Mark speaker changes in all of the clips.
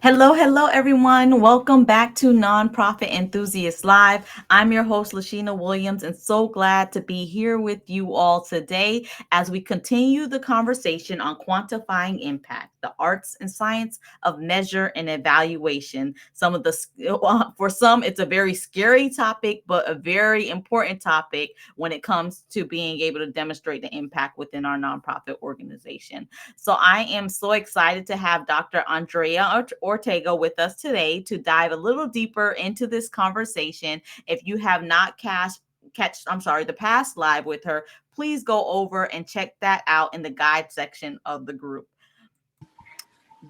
Speaker 1: Hello, everyone. Welcome back to Nonprofit Enthusiast Live. I'm your host, Lasheena Williams, and so glad to be here with you all today as we continue the conversation on quantifying impact, the arts and science of measure and evaluation. For some, it's a very scary topic, but a very important topic when it comes to being able to demonstrate the impact within our nonprofit organization. So I am so excited to have Dr. Andrea Ortega with us today to dive a little deeper into this conversation. If you have not the past live with her, please go over and check that out in the guide section of the group.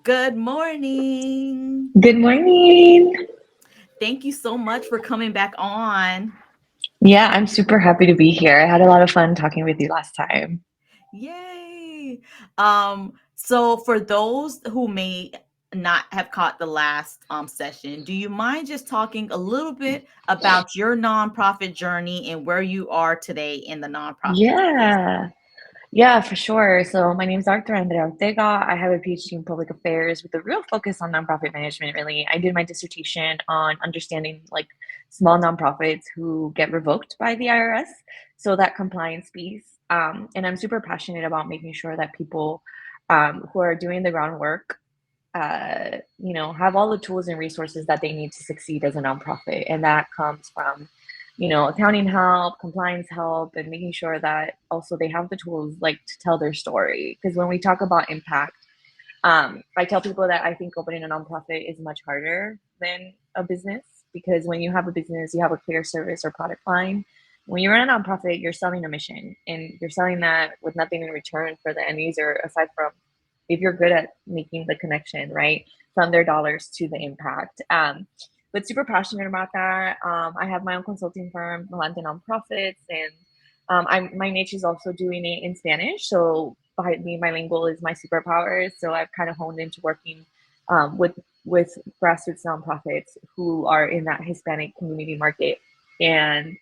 Speaker 1: Good morning.
Speaker 2: Good morning.
Speaker 1: Thank you so much for coming back on.
Speaker 2: Yeah, I'm super happy to be here. I had a lot of fun talking with you last time.
Speaker 1: Yay. So for those who may not have caught the last session, do you mind just talking a little bit about your nonprofit journey and where you are today in the nonprofit space?
Speaker 2: Yeah, yeah, for sure. So my name is Dr. Andrea Ortega. I have a PhD in public affairs with a real focus on nonprofit management, really. I did my dissertation on understanding small nonprofits who get revoked by the IRS. So that compliance piece. And I'm super passionate about making sure that people who are doing the groundwork have all the tools and resources that they need to succeed as a nonprofit. And that comes from, accounting help, compliance help, and making sure that also they have the tools to tell their story. Because when we talk about impact, I tell people that I think opening a nonprofit is much harder than a business because when you have a business, you have a clear service or product line. When you run a nonprofit, you're selling a mission and you're selling that with nothing in return for the end user aside from if you're good at making the connection, right, from their dollars to the impact. But super passionate about that. I have my own consulting firm, Milante Nonprofits, and my niche is also doing it in Spanish. So by being bilingual is my superpower. So I've kind of honed into working with grassroots nonprofits who are in that Hispanic community market. And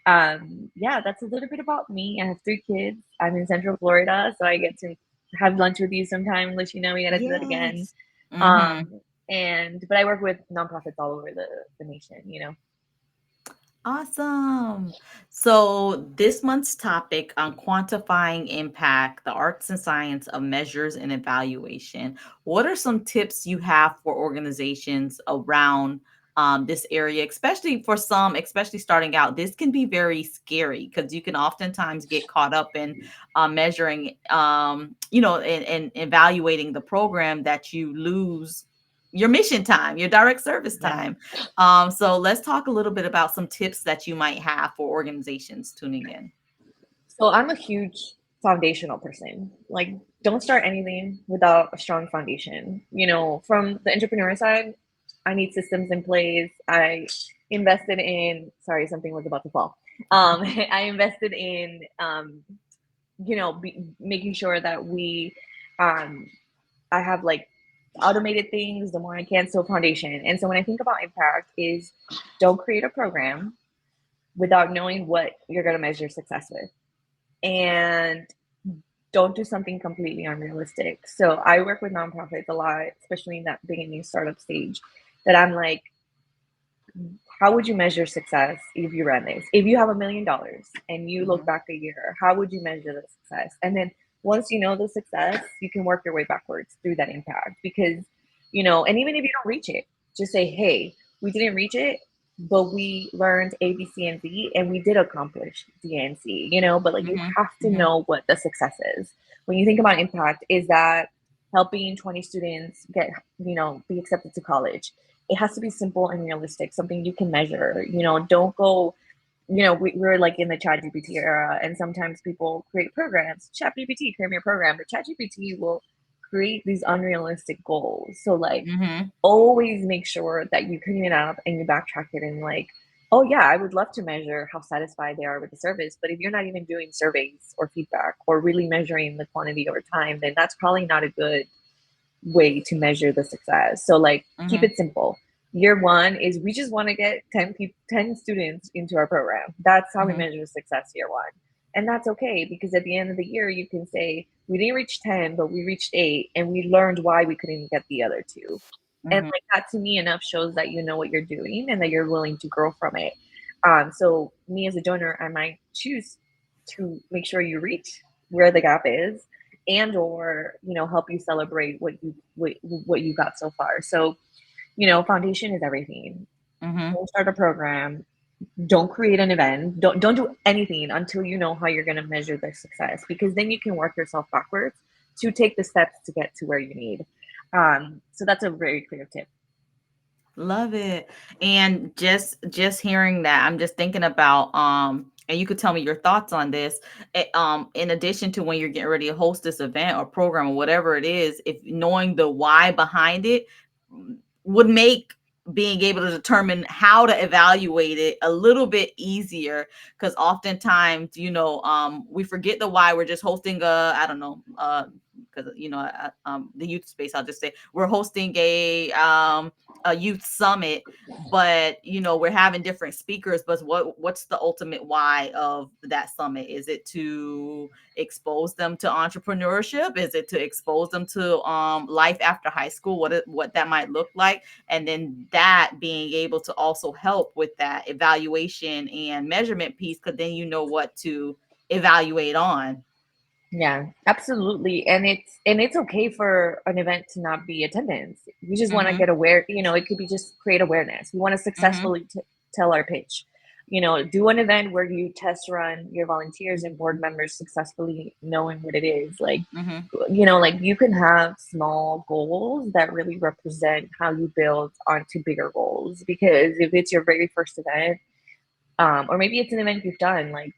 Speaker 2: yeah, that's a little bit about me. I have 3 kids. I'm in Central Florida, so I get to have lunch with you sometime. Let you know we gotta do that again.
Speaker 1: Yes. Mm-hmm.
Speaker 2: And but I work with nonprofits all over the nation.
Speaker 1: Awesome. So, this month's topic on quantifying impact, the arts and science of measures and evaluation. What are some tips you have for organizations around this area, especially for some, especially starting out? This can be very scary because you can oftentimes get caught up in measuring, and evaluating the program that you lose your mission time, your direct service
Speaker 2: Yeah.
Speaker 1: time. So let's talk a little bit about some tips that you might have for organizations tuning in.
Speaker 2: So I'm a huge foundational person. Like, don't start anything without a strong foundation. From the entrepreneur side, I need systems in place. I invested in, sorry, something was about to fall. I invested in, making sure that um, I have automated things the more I can. So foundation. And so when I think about impact is don't create a program without knowing what you're going to measure success with. And don't do something completely unrealistic. So I work with nonprofits a lot, especially in that beginning startup stage, that I'm like, how would you measure success if you ran this? If you have $1 million and you look
Speaker 1: Mhm.
Speaker 2: back a year, how would you measure the success? And then once you know the success, you can work your way backwards through that impact because, and even if you don't reach it, just say, hey, we didn't reach it, but we learned A, B, C, and D, and we did accomplish D and C, but you
Speaker 1: Mhm.
Speaker 2: have to
Speaker 1: Mhm.
Speaker 2: know what the success is. When you think about impact, is that helping 20 students be accepted to college? It has to be simple and realistic, something you can measure. Don't go, we're like in the chat GPT era, and sometimes people create programs. Chat GPT, create me a program, but chat GPT will create these unrealistic goals. So,
Speaker 1: Mhm.
Speaker 2: always make sure that you clean it up and you backtrack it and, oh, yeah, I would love to measure how satisfied they are with the service. But if you're not even doing surveys or feedback or really measuring the quantity over time, then that's probably not a good way to measure the success. So keep
Speaker 1: Mhm.
Speaker 2: it simple. Year one is we just want to get 10 students into our program. That's how we
Speaker 1: Mhm.
Speaker 2: measure success year one. And that's okay because at the end of the year, you can say, we didn't reach 10, but we reached 8 and we learned why we couldn't get the other 2. And
Speaker 1: Mhm.
Speaker 2: like that to me enough shows that you know what you're doing and that you're willing to grow from it. So me as a donor, I might choose to make sure you reach where the gap is, and or help you celebrate what you got so far. So foundation is everything.
Speaker 1: Mhm.
Speaker 2: Don't start a program. Don't create an event. Don't do anything until you know how you're going to measure their success, because then you can work yourself backwards to take the steps to get to where you need. So that's a very clear tip.
Speaker 1: Love it. And just hearing that, I'm just thinking about and you could tell me your thoughts on this. In addition to when you're getting ready to host this event or program or whatever it is, if knowing the why behind it would make being able to determine how to evaluate it a little bit easier, because oftentimes we forget the why. We're just hosting a, I don't know, because the youth space, I'll just say we're hosting a youth summit, but we're having different speakers, but what's the ultimate why of that summit? Is it to expose them to entrepreneurship? Is it to expose them to life after high school, what that might look like? And then that being able to also help with that evaluation and measurement piece, because then you know what to evaluate on.
Speaker 2: Yeah, absolutely. And it's okay for an event to not be attendance. We just want to
Speaker 1: Mm-hmm.
Speaker 2: get aware, it could be just create awareness. We want to
Speaker 1: Mm-hmm.
Speaker 2: successfully tell our pitch. Do an event where you test run your volunteers and board members successfully knowing what it is. Like,
Speaker 1: Mm-hmm.
Speaker 2: like you can have small goals that really represent how you build onto bigger goals. Because if it's your very first event, or maybe it's an event you've done, like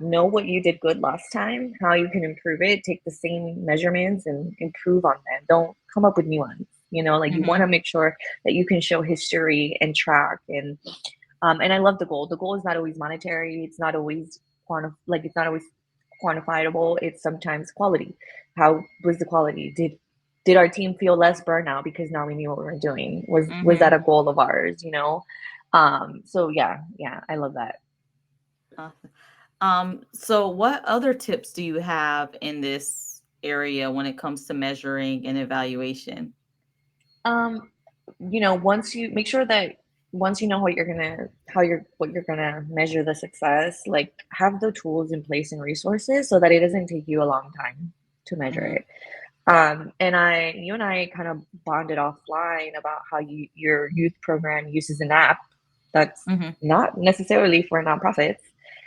Speaker 2: know what you did good last time, how you can improve it, take the same measurements and improve on them. Don't come up with new ones. Like you want
Speaker 1: Mm-hmm.
Speaker 2: to make sure that you can show history and track. And I love the goal. The goal is not always monetary. It's not always it's not always quantifiable. It's sometimes quality. How was the quality? Did our team feel less burnout because now we knew what we were doing? Was that
Speaker 1: Mm-hmm.
Speaker 2: a goal of ours? So yeah, I love that.
Speaker 1: Awesome. So what other tips do you have in this area when it comes to measuring and evaluation?
Speaker 2: Um, once you make sure that once you know what you're gonna measure the success, like have the tools in place and resources so that it doesn't take you a long time to measure
Speaker 1: Mm-hmm.
Speaker 2: it. And you and I kind of bonded offline about how your youth program uses an app that's
Speaker 1: Mm-hmm.
Speaker 2: not necessarily for nonprofits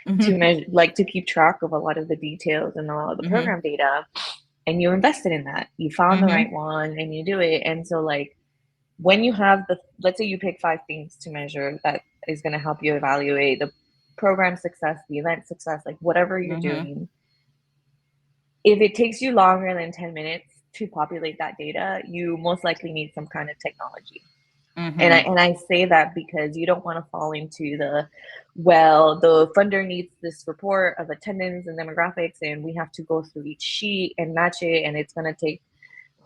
Speaker 2: to
Speaker 1: Mm-hmm.
Speaker 2: measure, like to keep track of a lot of the details and a lot of the
Speaker 1: Mm-hmm.
Speaker 2: program data. And you invested in that. You found the right
Speaker 1: Mm-hmm.
Speaker 2: one and you do it. And so like when you have let's say you pick 5 things to measure that is going to help you evaluate the program success, the event success, like whatever you're
Speaker 1: Mm-hmm.
Speaker 2: doing. If it takes you longer than 10 minutes to populate that data, you most likely need some kind of technology. And I
Speaker 1: Mm-hmm.
Speaker 2: and I say that because you don't want to fall into the funder needs this report of attendance and demographics, and we have to go through each sheet and match it, and it's going to take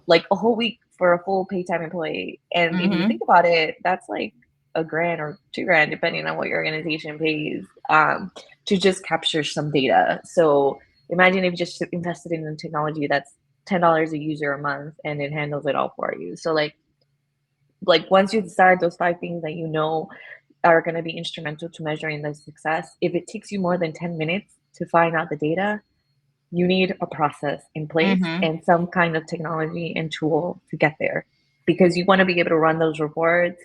Speaker 2: like a whole week for a full paid time employee. And if you think
Speaker 1: Mm-hmm.
Speaker 2: about it, that's like a grand or 2 grand, depending on what your organization pays, to just capture some data. So imagine if you just invested in a technology that's $10 a user a month and it handles it all for you. So like once you decide those 5 things that are going to be instrumental to measuring the success, if it takes you more than 10 minutes to find out the data, you need a process in place
Speaker 1: Mm-hmm.
Speaker 2: and some kind of technology and tool to get there, because you want to be able to run those reports.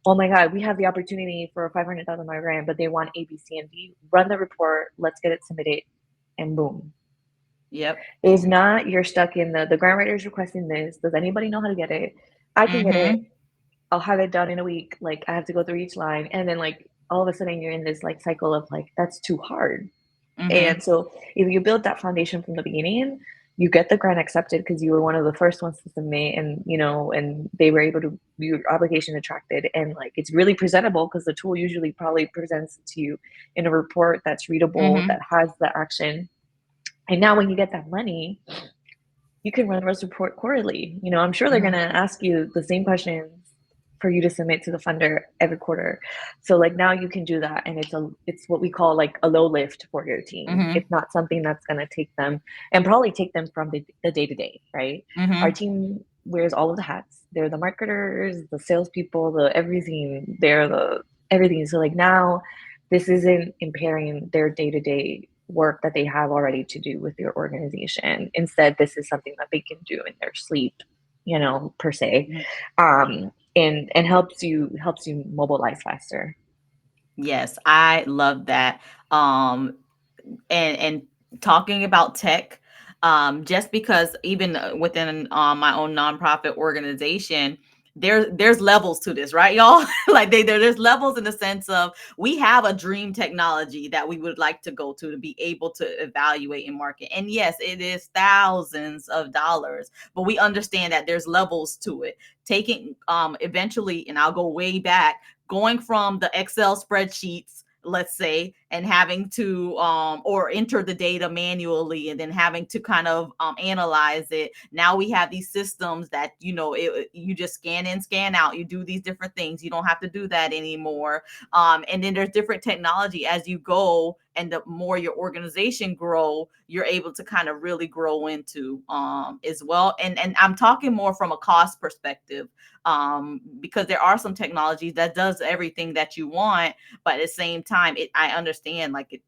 Speaker 2: Oh my God, we have the opportunity for a 500,000 grant, but they want A, B, C, and D. Run the report. Let's get it submitted, and boom.
Speaker 1: Yep.
Speaker 2: If not, you're stuck in the grant writer is requesting this. Does anybody know how to get it? I can get it.
Speaker 1: Mm-hmm.
Speaker 2: I'll have it done in a week. Like I have to go through each line, and then like all of a sudden you're in this like cycle of like that's too hard.
Speaker 1: Mm-hmm.
Speaker 2: And so if you build that foundation from the beginning, you get the grant accepted because you were one of the first ones to submit, and they were able to your application attracted, and like it's really presentable because the tool usually probably presents it to you in a report that's readable, that
Speaker 1: Mm-hmm.
Speaker 2: has the action. And now when you get that money, you can run those report quarterly. I'm sure they're going
Speaker 1: Mm-hmm.
Speaker 2: to ask you the same questions for you to submit to the funder every quarter. So like now you can do that, and it's what we call like a low lift for your team.
Speaker 1: Mm-hmm.
Speaker 2: It's not something that's going to take them and probably take them from the day to day, right? Our
Speaker 1: Mm-hmm.
Speaker 2: team wears all of the hats. They're the marketers, the salespeople, the everything. They're the everything. So like now, this isn't impairing their day to day work that they have already to do with your organization. Instead, this is something that they can do in their sleep, per se,
Speaker 1: Mhm.
Speaker 2: and helps you mobilize faster.
Speaker 1: Yes, I love that. Um, and talking about tech, just because even within my own nonprofit organization, there's levels to this, right, y'all? Like there's levels in the sense of we have a dream technology that we would like to go to be able to evaluate and market, and yes, it is thousands of dollars, but we understand that there's levels to it. Taking eventually, and I'll go way back, going from the Excel spreadsheets, let's say, and having to or enter the data manually and then having to kind of analyze it. Now we have these systems that you just scan in, scan out, you do these different things, you don't have to do that anymore. And then there's different technology as you go, and the more your organization grow, you're able to kind of really grow into as well. And I'm talking more from a cost perspective, because there are some technologies that does everything that you want, but at the same time, I understand like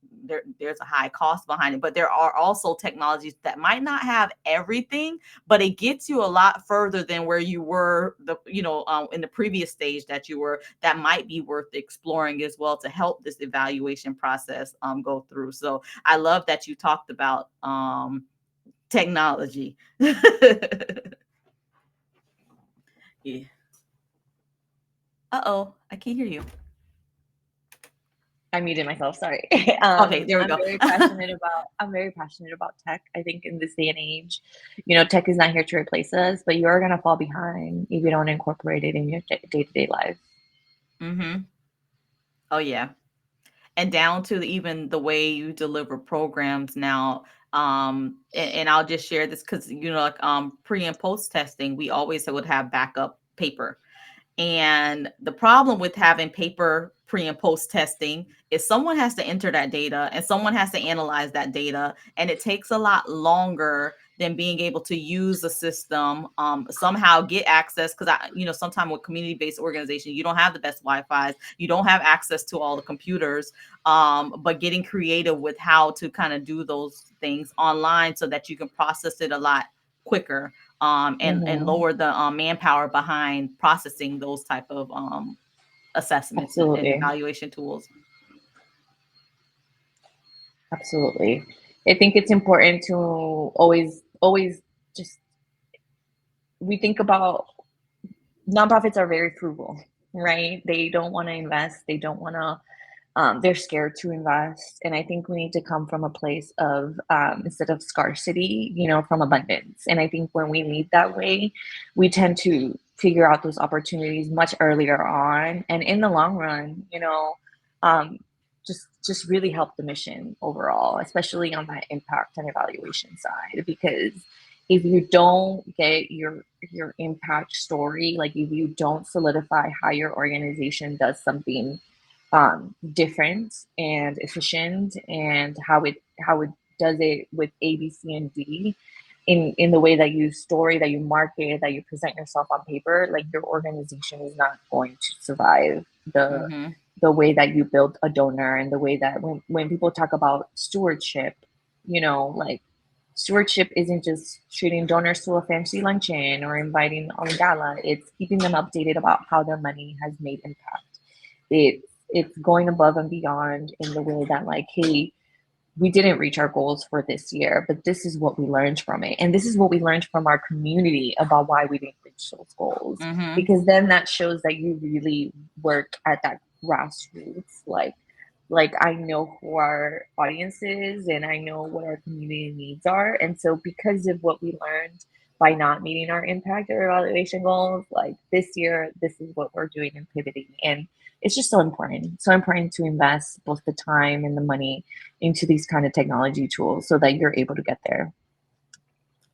Speaker 1: there's a high cost behind it. But there are also technologies that might not have everything, but it gets you a lot further than where you were in the previous stage that you were. That might be worth exploring as well to help this evaluation process go through. So I love that you talked about technology. Yeah. Uh-oh, I can't hear you.
Speaker 2: I muted myself, sorry.
Speaker 1: Okay, there we
Speaker 2: I'm
Speaker 1: go.
Speaker 2: very passionate about tech. I think in this day and age, tech is not here to replace us, but you're gonna fall behind if you don't incorporate it in your day-to-day life.
Speaker 1: Hmm. Oh yeah. And down to even the way you deliver programs now. And I'll just share this because like pre and post testing, we always would have backup paper. And the problem with having paper pre and post testing is someone has to enter that data and someone has to analyze that data. And it takes a lot longer than being able to use the system, somehow get access. Because sometimes with community-based organization, you don't have the best Wi-Fi's, you don't have access to all the computers, but getting creative with how to kind of do those things online so that you can process it a lot quicker, and
Speaker 2: Hmm.
Speaker 1: lower the manpower behind processing those type of assessments and
Speaker 2: Absolutely.
Speaker 1: evaluation tools.
Speaker 2: Absolutely. I think it's important to always just we think about nonprofits are very frugal, right? They don't want to invest. They don't want to they're scared to invest. And I think we need to come from a place of, instead of scarcity, from abundance. And I think when we lead that way, we tend to figure out those opportunities much earlier on. And in the long run, um, just really help the mission overall, especially on that impact and evaluation side. Because if you don't get your impact story, like if you don't solidify how your organization does something different and efficient, and how it does it with A, B, C, and D, in the way that you story, that you market, that you present yourself on paper, like your organization is not going to survive
Speaker 1: Hmm.
Speaker 2: the way that you build a donor, and the way that when people talk about stewardship, like stewardship isn't just treating donors to a fancy luncheon or inviting on a gala. It's keeping them updated about how their money has made impact. It's going above and beyond in the way that, like, hey, we didn't reach our goals for this year, but this is what we learned from it, and this is what we learned from our community about why we didn't reach those goals.
Speaker 1: Hmm.
Speaker 2: Because then that shows that you really work at that grassroots, like I know who our audience is, and I know what our community needs are. And so because of what we learned by not meeting our impact or evaluation goals, like this year, this is what we're doing and pivoting. And it's just so important to invest both the time and the money into these kind of technology tools so that you're able to get there.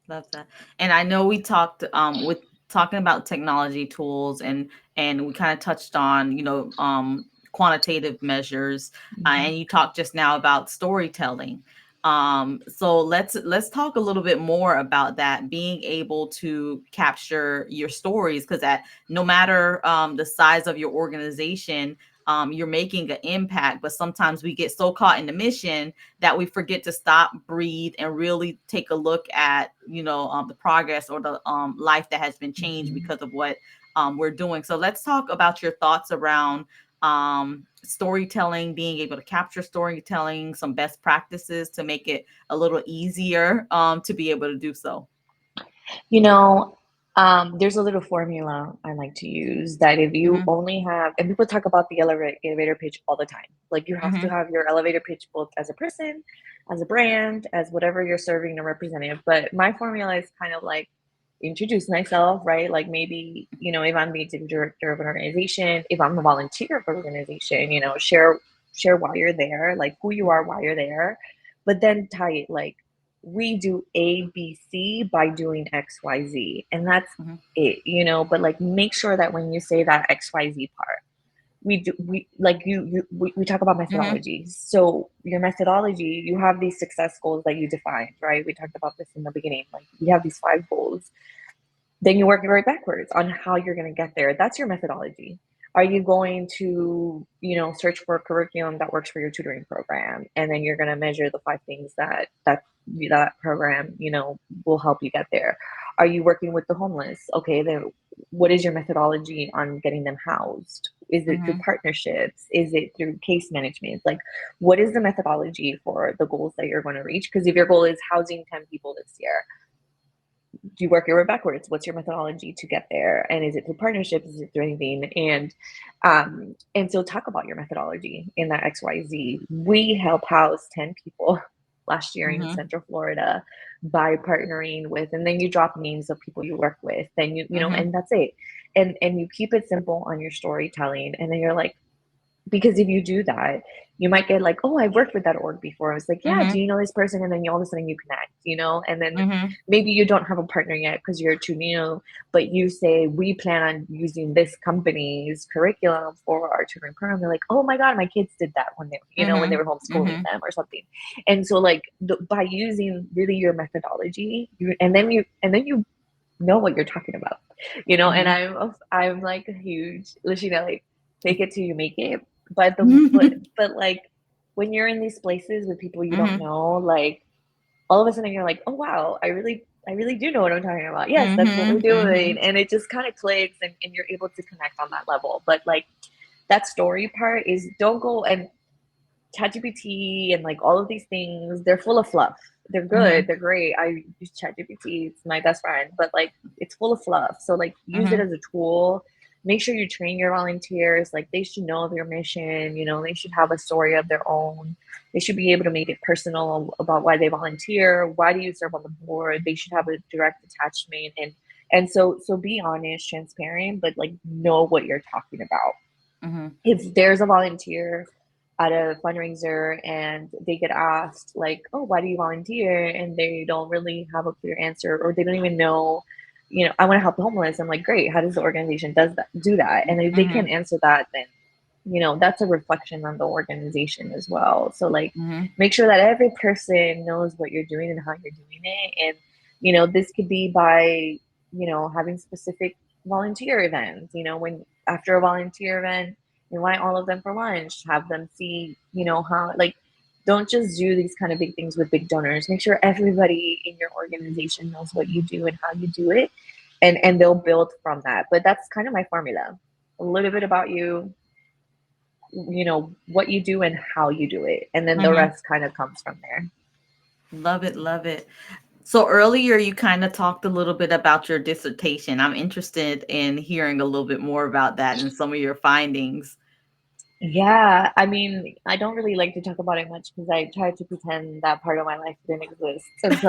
Speaker 1: Love that. And I know we talked with talking about technology tools, and we kind of touched on quantitative measures,
Speaker 2: Mhm.
Speaker 1: and you talked just now about storytelling. So let's talk a little bit more about that, being able to capture your stories, because at no matter the size of your organization, you're making an impact. But sometimes we get so caught in the mission that we forget to stop, breathe, and really take a look at the progress or the life that has been changed
Speaker 2: Mhm.
Speaker 1: because of what we're doing. So let's talk about your thoughts around storytelling, being able to capture storytelling, some best practices to make it a little easier to be able to do so.
Speaker 2: You know, there's a little formula I like to use that if you
Speaker 1: Mhm.
Speaker 2: only have, and people talk about the elevator pitch all the time. Like you have to
Speaker 1: Mhm.
Speaker 2: have your elevator pitch both as a person, as a brand, as whatever you're serving and representative. But my formula is kind of like introduce myself, right? Like maybe, if I'm the executive director of an organization, if I'm a volunteer of an organization, share why you're there, like who you are, why you're there, but then tie it like we do A, B, C by doing X, Y, Z. And that's
Speaker 1: Mhm.
Speaker 2: it. But like make sure that when you say that XYZ part, we talk about
Speaker 1: Mhm.
Speaker 2: methodology. So your methodology, you have these success goals that you defined, right? We talked about this in the beginning. Like we have these 5 goals. Then you work your way backwards on how you're going to get there. That's your methodology. Are you going to, search for a curriculum that works for your tutoring program, and then you're going to measure the 5 things that program, will help you get there? Are you working with the homeless? Okay, then what is your methodology on getting them housed? Is it through
Speaker 1: Mhm.
Speaker 2: partnerships? Is it through case management? Like, what is the methodology for the goals that you're going to reach? Because if your goal is housing 10 people this year, do you work your way backwards? What's your methodology to get there? And is it through partnerships? Is it through anything? And so talk about your methodology in that XYZ. We help house 10 people last year in
Speaker 1: Mhm.
Speaker 2: Central Florida by partnering with, and then you drop names of people you work with, then
Speaker 1: Mhm.
Speaker 2: and that's it. And you keep it simple on your storytelling. And then you're like, because if you do that, you might get like, oh, I worked with that org before. I was like, yeah, do
Speaker 1: Mhm.
Speaker 2: you know this person? And then all of a sudden you connect, and then
Speaker 1: Mhm.
Speaker 2: maybe you don't have a partner yet because you're too new, but you say, we plan on using this company's curriculum for our tutoring program. They're like, oh my God, my kids did that when they
Speaker 1: Mhm.
Speaker 2: were homeschooling
Speaker 1: Mhm.
Speaker 2: them or something. And so like by using really your methodology, and then you know what you're talking about. And
Speaker 1: Mhm.
Speaker 2: I'm like a huge Lasheena, like fake it till you make it. But the but
Speaker 1: Mhm.
Speaker 2: but like when you're in these places with people you don't
Speaker 1: Mhm.
Speaker 2: know, like all of a sudden you're like, oh wow, I really do know what I'm talking about. Yes, that's what we're
Speaker 1: Mhm.
Speaker 2: doing.
Speaker 1: Mhm.
Speaker 2: And it just kind of clicks, and you're able to connect on that level. But like that story part is, don't go and ChatGPT and like all of these things, they're full of fluff. They're good,
Speaker 1: Mhm.
Speaker 2: they're great. I use ChatGPT, it's my best friend, but like it's full of fluff. So like use it
Speaker 1: Mhm.
Speaker 2: as a tool. Make sure you train your volunteers. Like they should know of your mission, they should have a story of their own. They should be able to make it personal about why they volunteer. Why do you serve on the board? They should have a direct attachment, and so be honest, transparent, but like know what you're talking about.
Speaker 1: Mhm.
Speaker 2: If there's a volunteer at a fundraiser and they get asked like, oh, why do you volunteer, and they don't really have a clear answer, or they don't even know, I want to help the homeless, I'm like, great, how does the organization does that do that? And if they can't
Speaker 1: Mhm.
Speaker 2: answer that, then that's a reflection on the organization as well. So like
Speaker 1: Mhm.
Speaker 2: make sure that every person knows what you're doing and how you're doing it. And this could be by having specific volunteer events. When after a volunteer event, invite all of them for lunch, have them see how, like, don't just do these kind of big things with big donors. Make sure everybody in your organization knows what you do and how you do it, and they'll build from that. But that's kind of my formula: a little bit about you, what you do and how you do it, and then the
Speaker 1: Mhm.
Speaker 2: rest kind of comes from there.
Speaker 1: Love it, love it. So earlier you kind of talked a little bit about your dissertation. I'm interested in hearing a little bit more about that and some of your findings.
Speaker 2: Yeah, I mean, I don't really like to talk about it much because I try to pretend that part of my life didn't exist. And so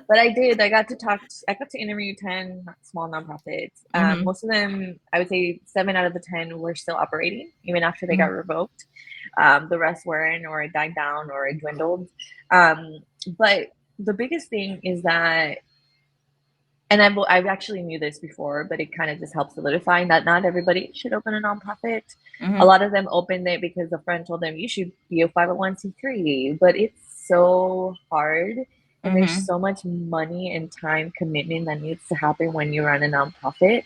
Speaker 2: but I did. I got to interview 10 small nonprofits.
Speaker 1: Mhm.
Speaker 2: Most of them, I would say 7 out of the 10 were still operating even after they got
Speaker 1: Mhm.
Speaker 2: revoked. The rest weren't, or it died down, or it dwindled. But the biggest thing is that, and I've actually knew this before, but it kind of just helps solidifying that not everybody should open a nonprofit. A
Speaker 1: Mhm.
Speaker 2: lot of them opened it because a friend told them you should be a 501c3, but it's so hard, and there's
Speaker 1: Mhm.
Speaker 2: so much money and time commitment that needs to happen when you run a nonprofit.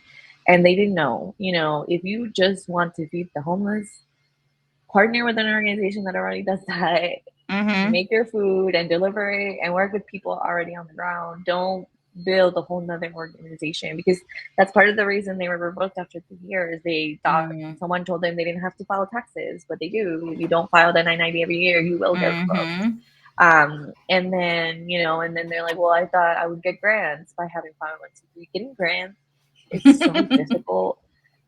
Speaker 2: And they didn't know, if you just want to feed the homeless, partner with an organization that already does that,
Speaker 1: Mhm.
Speaker 2: make your food and deliver it and work with people already on the ground. Don't build a whole nother organization, because that's part of the reason they were revoked after 2 years. They thought
Speaker 1: Mhm.
Speaker 2: someone told them they didn't have to file taxes, but they do. If you don't file the 990 every year, you will get revoked.
Speaker 1: Mhm.
Speaker 2: And then they're like, well, I thought I would get grants by having 501c3. Getting grants, it's so difficult.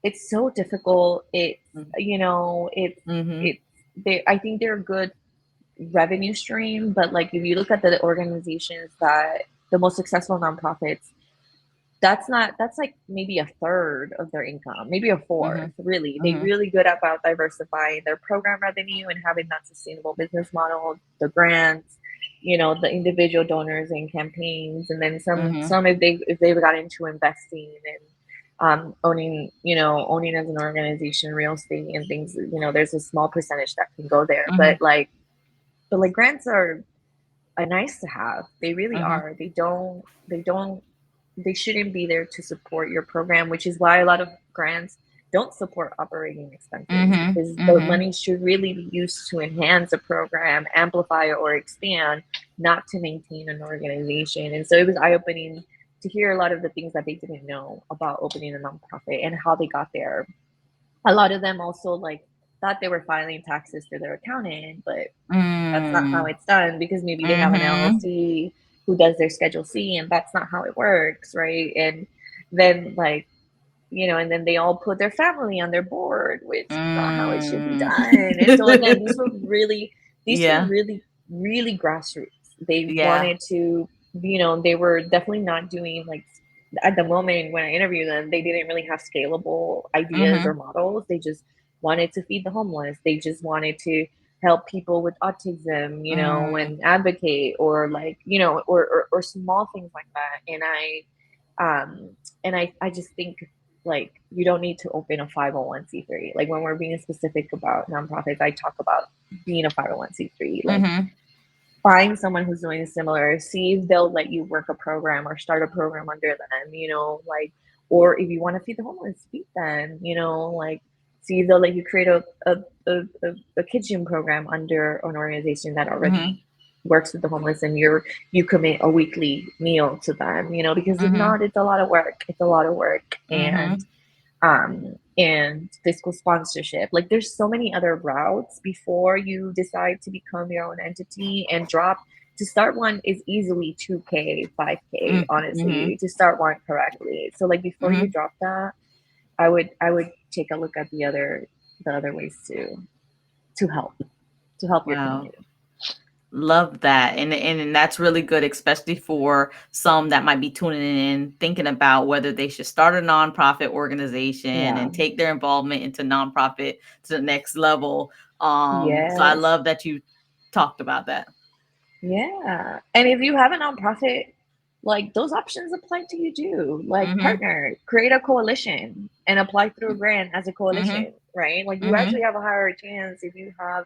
Speaker 2: It's so difficult.
Speaker 1: Mhm.
Speaker 2: It's they. I think they're good revenue stream, but like if you look at the organizations that the most successful nonprofits, that's like maybe a third of their income, maybe a fourth.
Speaker 1: Mhm.
Speaker 2: Really, they
Speaker 1: Mhm.
Speaker 2: really good about diversifying their program revenue and having that sustainable business model, the grants, the individual donors and campaigns, and then
Speaker 1: Mhm.
Speaker 2: some if they've got into investing and owning as an organization real estate and things. There's a small percentage that can go there, but
Speaker 1: Mhm.
Speaker 2: like grants are a nice to have. They really
Speaker 1: Mhm.
Speaker 2: are. They shouldn't be there to support your program, which is why a lot of grants don't support operating expenses,
Speaker 1: Mhm.
Speaker 2: because the
Speaker 1: Mhm.
Speaker 2: money should really be used to enhance a program, amplify or expand, not to maintain an organization. And so it was eye-opening to hear a lot of the things that they didn't know about opening a nonprofit and how they got there. A lot of them also like thought they were filing taxes for their accountant, but that's not how
Speaker 1: Mm.
Speaker 2: it's done, because maybe they have an
Speaker 1: Mhm.
Speaker 2: LLC who does their Schedule C, and that's not how it works, right? And then and then they all put their family on their board, which is not how it should be
Speaker 1: Mm.
Speaker 2: done. And so again, these were
Speaker 1: Yeah.
Speaker 2: really, really grassroots. They
Speaker 1: Yeah.
Speaker 2: wanted to, they were definitely not doing like at the moment when I interviewed them, they didn't really have scalable ideas or
Speaker 1: Mhm.
Speaker 2: models. They just wanted to feed the homeless. They just wanted to help people with autism,
Speaker 1: Mm.
Speaker 2: and advocate, or like, or small things like that. And I just think like you don't need to open a 501c3. Like when we're being specific about nonprofits, I talk about being a 501c3. Like
Speaker 1: Mhm.
Speaker 2: find someone who's doing similar, see if they'll let you work a program or start a program under them, or if you want to feed the homeless, feed them, like see if they'll let you create a kitchen program under an organization that already
Speaker 1: Mhm.
Speaker 2: works with the homeless, and you commit a weekly meal to them, because if
Speaker 1: Mhm.
Speaker 2: not, it's a lot of work. It's a lot of work.
Speaker 1: Mhm.
Speaker 2: And fiscal sponsorship. Like there's so many other routes before you decide to become your own entity and drop. To start one is easily 2K, 5K, honestly,
Speaker 1: Mhm.
Speaker 2: to start one correctly. So like before you
Speaker 1: Mhm.
Speaker 2: drop that, I would take a look at the other ways to help your
Speaker 1: Wow.
Speaker 2: community.
Speaker 1: Love that. And that's really good, especially for some that might be tuning in, thinking about whether they should start a nonprofit organization
Speaker 2: Yeah.
Speaker 1: and take their involvement into nonprofit to the next level. So I
Speaker 2: Yes.
Speaker 1: love that you talked about that.
Speaker 2: Yeah. And if you have a nonprofit, like those options apply to you too. Like
Speaker 1: Mhm.
Speaker 2: partner, create a coalition and apply through a grant as a coalition,
Speaker 1: Mhm.
Speaker 2: right? Like you actually
Speaker 1: Mhm.
Speaker 2: have a higher chance if you have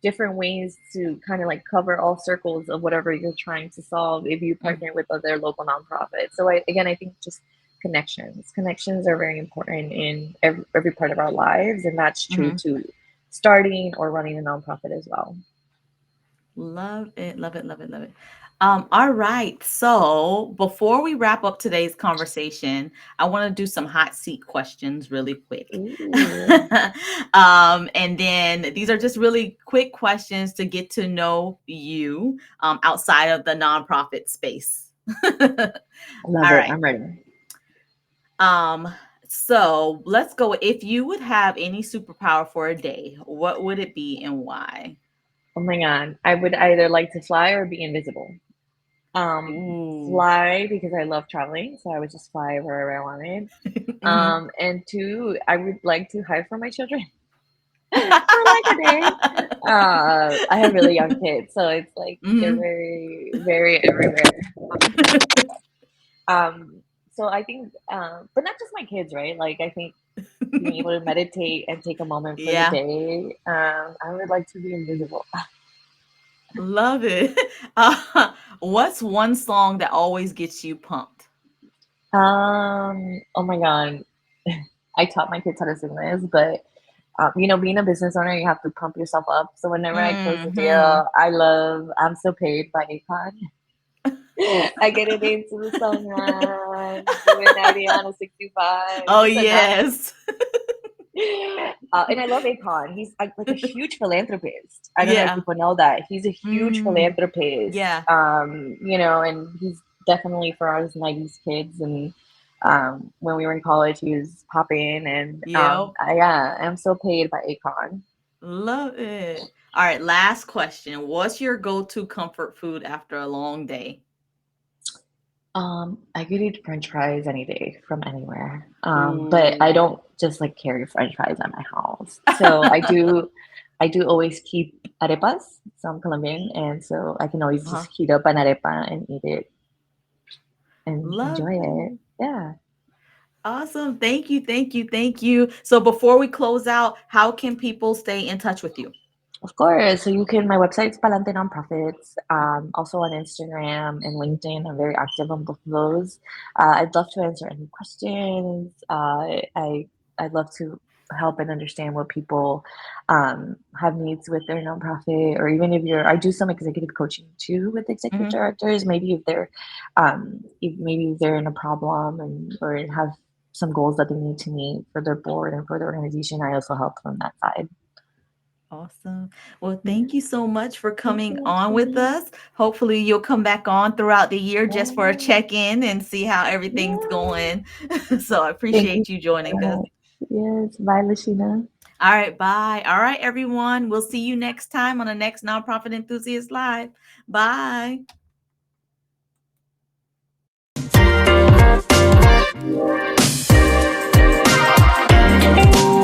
Speaker 2: different ways to kind of like cover all circles of whatever you're trying to solve if you
Speaker 1: Mhm.
Speaker 2: partner with other local nonprofits. So I think just connections. Connections are very important in every part of our lives, and that's true
Speaker 1: Mhm.
Speaker 2: to starting or running a nonprofit as well.
Speaker 1: Love it, love it, love it, love it. All right. So before we wrap up today's conversation, I want to do some hot seat questions really quick.
Speaker 2: Ooh.
Speaker 1: And then these are just really quick questions to get to know you outside of the nonprofit space.
Speaker 2: Love
Speaker 1: All
Speaker 2: it.
Speaker 1: right.
Speaker 2: I'm ready.
Speaker 1: Um, so let's go. If you would have any superpower for a day, what would it be and why?
Speaker 2: Oh my God. I would either like to fly or be invisible.
Speaker 1: Ooh.
Speaker 2: Fly because I love traveling, so I would just fly wherever I wanted.
Speaker 1: Mhm.
Speaker 2: And two, I would like to hide from my children for like a day. I have really young kids, so it's like they're
Speaker 1: Mhm.
Speaker 2: very, very everywhere. So I think, but not just my kids, right? Like I think being able to meditate and take a moment for the
Speaker 1: Yeah.
Speaker 2: day. I would like to be invisible.
Speaker 1: Love it. What's one song that always gets you pumped?
Speaker 2: Oh my God. I taught my kids how to sing this, but being a business owner, you have to pump yourself up. So whenever I close a
Speaker 1: Hmm.
Speaker 2: deal, I love "I'm So Paid" by Akon. I get it into the song, man. Doing 90 on a 65.
Speaker 1: Oh,
Speaker 2: It's a nice.
Speaker 1: yes.
Speaker 2: And I love Akon. He's like a huge philanthropist. I don't know if
Speaker 1: Yeah.
Speaker 2: people know that. He's a huge
Speaker 1: Mm,
Speaker 2: philanthropist.
Speaker 1: yeah.
Speaker 2: And he's definitely for us 90s kids. And when we were in college, he was popping. And
Speaker 1: Yep.
Speaker 2: yeah, I'm so paid by Akon.
Speaker 1: Love it. All right, last question. What's your go-to comfort food after a long day?
Speaker 2: I could eat French fries any day from anywhere. But I
Speaker 1: Ooh.
Speaker 2: don't just like carry French fries at my house. So I do always keep arepas. So I'm Colombian, and so I can always
Speaker 1: Uh-huh.
Speaker 2: just heat up an arepa and eat it and
Speaker 1: Love
Speaker 2: enjoy it.
Speaker 1: it.
Speaker 2: Yeah.
Speaker 1: Awesome. Thank you. Thank you. Thank you. So before we close out, how can people stay in touch with you?
Speaker 2: Of course. So my website's Palante Nonprofits, also on Instagram and LinkedIn. I'm very active on both of those. I'd love to answer any questions. I'd love to help and understand what people have needs with their nonprofit, or even I do some executive coaching too with executive
Speaker 1: Hmm.
Speaker 2: directors. Maybe if they're in a problem or have some goals that they need to meet for their board and for their organization. I also help from that side.
Speaker 1: Awesome. Well,
Speaker 2: Yeah.
Speaker 1: thank you so much for
Speaker 2: Thank
Speaker 1: coming
Speaker 2: you,
Speaker 1: on with
Speaker 2: Lasheena.
Speaker 1: us. Hopefully, you'll come back on throughout the year just for a
Speaker 2: Yeah,
Speaker 1: check in and see how everything's
Speaker 2: yeah.
Speaker 1: going. So I
Speaker 2: Thank you
Speaker 1: appreciate you
Speaker 2: so
Speaker 1: joining us.
Speaker 2: much. Yes, bye, Lashina.
Speaker 1: All right, bye. All right, everyone. We'll see you next time on the next Nonprofit Enthusiast Live. Bye.